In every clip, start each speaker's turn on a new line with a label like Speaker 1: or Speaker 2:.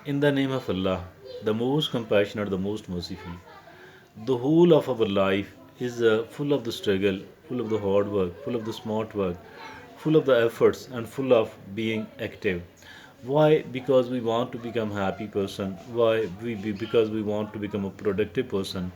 Speaker 1: In the name of Allah, the most compassionate, the most merciful. The whole of our life is full of the struggle, full of the hard work, full of the smart work, full of the efforts, and full of being active. Why? Because we want to become happy person. Why? Because we want to become a productive person.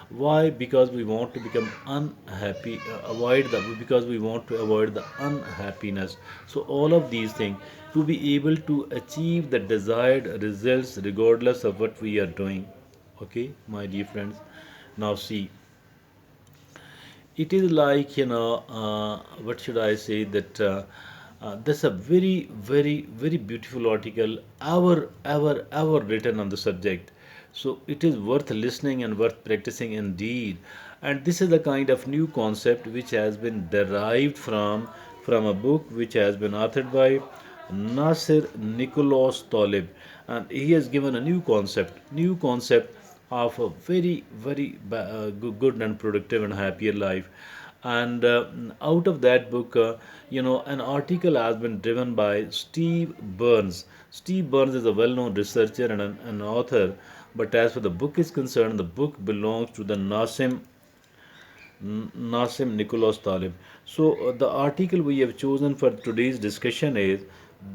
Speaker 1: Why? Because we want to become unhappy, avoid the because we want to avoid the unhappiness. So all of these things to be able to achieve the desired results regardless of what we are doing. Okay, my dear friends. Now see, it is like what should I say that that's a very beautiful article ever written on the subject. So it is worth listening and worth practicing indeed. And this is the kind of new concept which has been derived from a book which has been authored by Nasir Nicholas Talib, and he has given a new concept of a good and productive and happier life. And out of that book, an article has been driven by Steve Burns. Steve Burns is a well-known researcher and an author, but as for the book is concerned, the book belongs to the Nassim Nicholas Talib. So, the article we have chosen for today's discussion is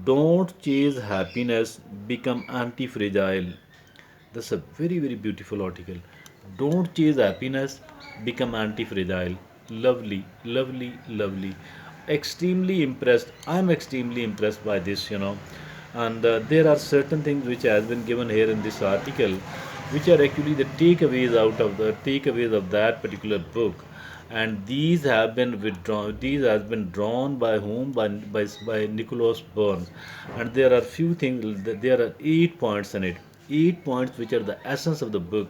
Speaker 1: Don't Chase Happiness, Become Anti Fragile. That's a very beautiful article. Don't chase happiness, become anti fragile. Lovely. Extremely impressed. I'm extremely impressed by this. And there are certain things which has been given here in this article, which are actually the takeaways of that particular book. And these have been withdrawn. These has been drawn by whom? By Nicholas Burns. And there are few things. There are 8 points in it. 8 points which are the essence of the book.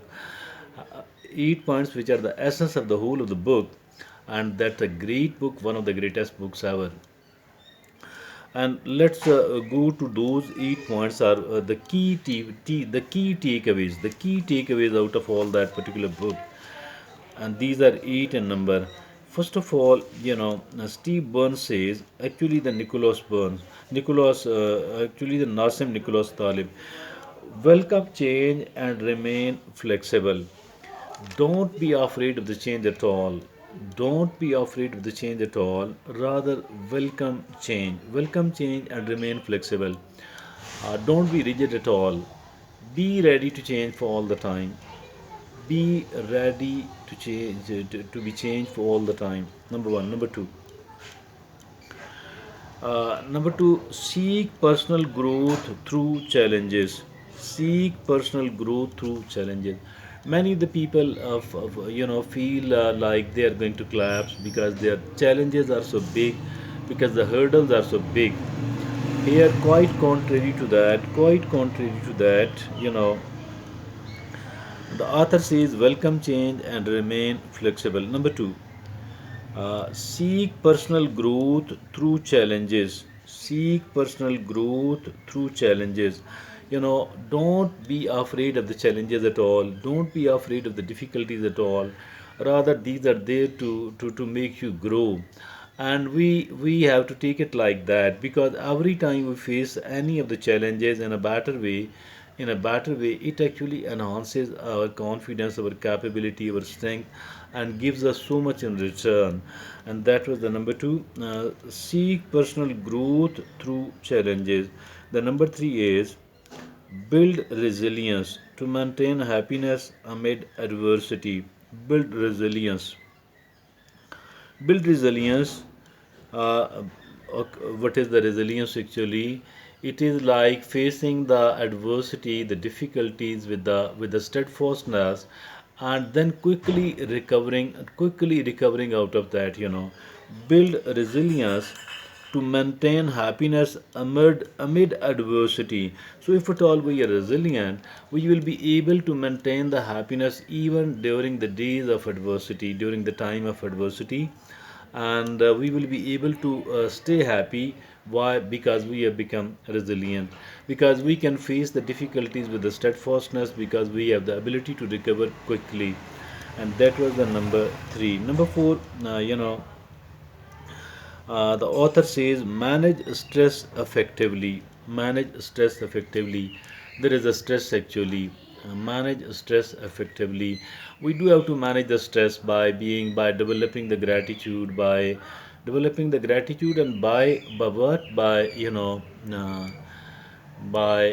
Speaker 1: 8 points which are the essence of the whole of the book. And that's a great book, one of the greatest books ever. And let's go to those 8 points are the key takeaways, out of all that particular book. And these are eight in number. First of all, Steve Burns says, actually the actually the Nassim Nicholas Talib, welcome change and remain flexible. Don't be afraid of the change at all. Don't be afraid of the change at all. Rather, welcome change. Welcome change and remain flexible. Don't be rigid at all. Be ready to change for all the time. Be ready to change, to be changed for all the time. Number one. Number two, seek personal growth through challenges. Seek personal growth through challenges. Many of the people feel like they are going to collapse because their challenges are so big, because the hurdles are so big. Here, quite contrary to that, the author says, welcome change and remain flexible. Number two, seek personal growth through challenges. Seek personal growth through challenges. Don't be afraid of the challenges at all. Don't be afraid of the difficulties at all. Rather, these are there to make you grow. And we have to take it like that, because every time we face any of the challenges in a better way, it actually enhances our confidence, our capability, our strength, and gives us so much in return. And that was the number two. Seek personal growth through challenges. The number three is build resilience to maintain happiness amid adversity. Build resilience. Build resilience. uh, what is the resilience actually? It is like facing the adversity, the difficulties with the steadfastness, and then quickly recovering out of that. Build resilience to maintain happiness amid adversity. So if at all we are resilient, we will be able to maintain the happiness even during the days of adversity, during the time of adversity. And we will be able to stay happy. Why? Because we have become resilient, because we can face the difficulties with the steadfastness, because we have the ability to recover quickly. And that was the number three. Number four, the author says, manage stress effectively. manage stress effectively. There is a stress actually. Manage stress effectively. We do have to manage the stress by developing the gratitude, and by what by uh, by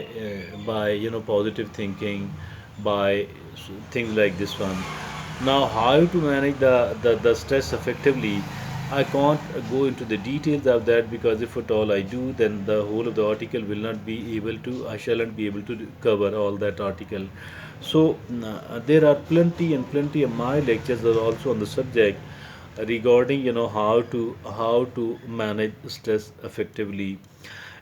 Speaker 1: positive thinking, by things like this one. Now, how to manage the stress effectively? I can't go into the details of that, because if at all I do, then the whole of the article will not be able to, I shall not be able to cover all that article. So there are plenty and plenty of my lectures are also on the subject regarding how to manage stress effectively.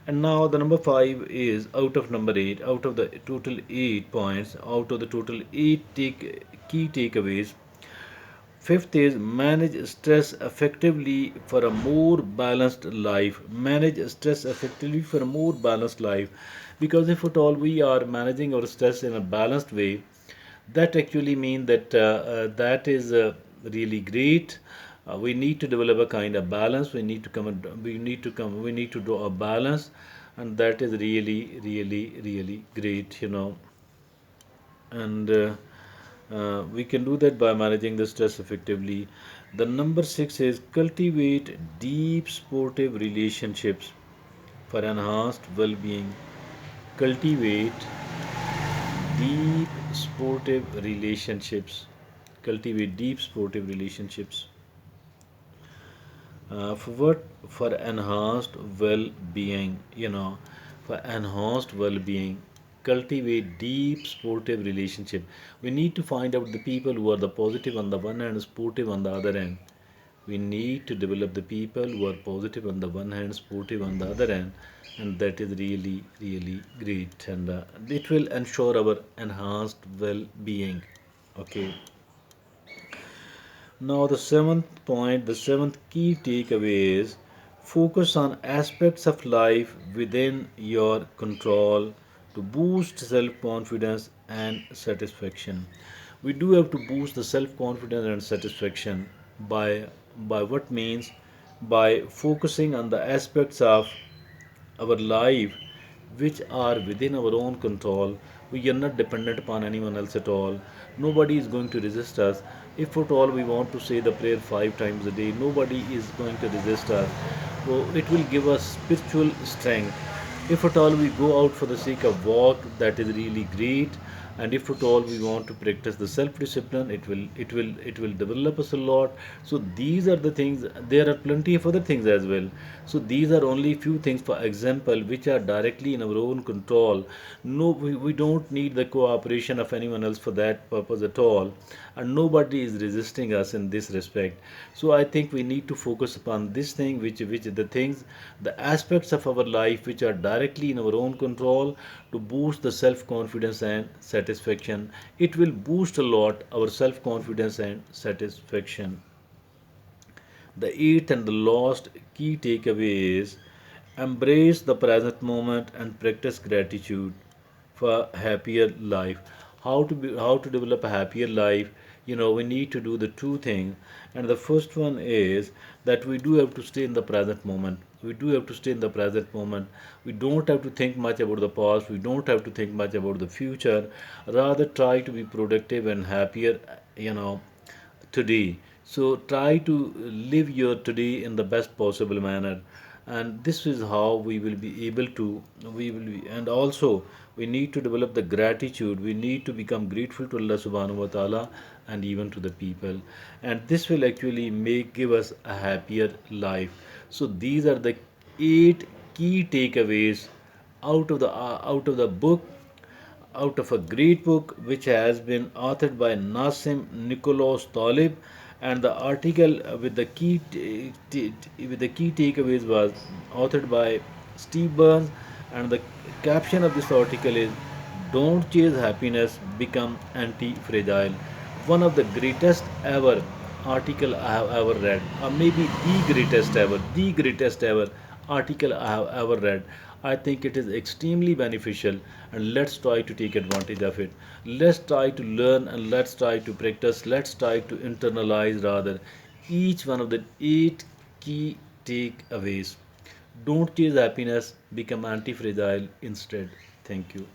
Speaker 1: And now the number 5 is out of number 8, out of the total 8 points, out of the total 8 key takeaways. Fifth is manage stress effectively for a more balanced life. Manage stress effectively for a more balanced life. Because if at all we are managing our stress in a balanced way, that actually means that is really great. We need to develop a kind of balance. We need to draw a balance, and that is really, really, really great. And we can do that by managing the stress effectively. The number 6 is cultivate deep sportive relationships for enhanced well-being. Cultivate deep sportive relationships. Cultivate deep sportive relationships. For what? For enhanced well-being. For enhanced well-being. Cultivate deep sportive relationship. We need to find out the people who are the positive on the one hand, sportive on the other hand. We need to develop the people who are positive on the one hand, sportive on the other hand, and that is really, really great. And it will ensure our enhanced well-being. Okay. Now, the seventh point, the seventh key takeaway is focus on aspects of life within your control to boost self confidence and satisfaction. We do have to boost the self confidence and satisfaction by what means? By focusing on the aspects of our life which are within our own control. We are not dependent upon anyone else at all. Nobody is going to resist us. If at all we want to say the prayer 5 times a day, nobody is going to resist us. So it will give us spiritual strength. If at all we go out for the sake of walk, that is really great. And if at all we want to practice the self discipline, it will develop us a lot. So these are the things. There are plenty of other things as well. So these are only few things, for example, which are directly in our own control. No, we don't need the cooperation of anyone else for that purpose at all, and nobody is resisting us in this respect. So I think we need to focus upon this thing, which the things, the aspects of our life which are directly in our own control, to boost the self confidence and satisfaction. It will boost a lot our self confidence and satisfaction. The eighth and the last key takeaway is embrace the present moment and practice gratitude for happier life. How to develop a happier life? We need to do the two things, and the first one is that we do have to stay in the present moment. We do have to stay in the present moment. We don't have to think much about the past. We don't have to think much about the future. Rather, try to be productive and happier. Today. So try to live your today in the best possible manner, and this is how we will be able to. We will be, and also we need to develop the gratitude. We need to become grateful to Allah Subhanahu wa Taala and even to the people, and this will actually give us a happier life. So these are the 8 key takeaways out of the book, out of a great book which has been authored by Nassim Nicholas Talib, and the article with the key takeaways was authored by Steve Burns, and the caption of this article is "Don't chase happiness, become anti-fragile." One of the greatest ever article I have ever read, or maybe the greatest ever article I have ever read. I think it is extremely beneficial, and let's try to take advantage of it. Let's try to learn, and let's try to practice. Let's try to internalize rather each one of the 8 key takeaways. Don't chase happiness, become anti-fragile instead. Thank you.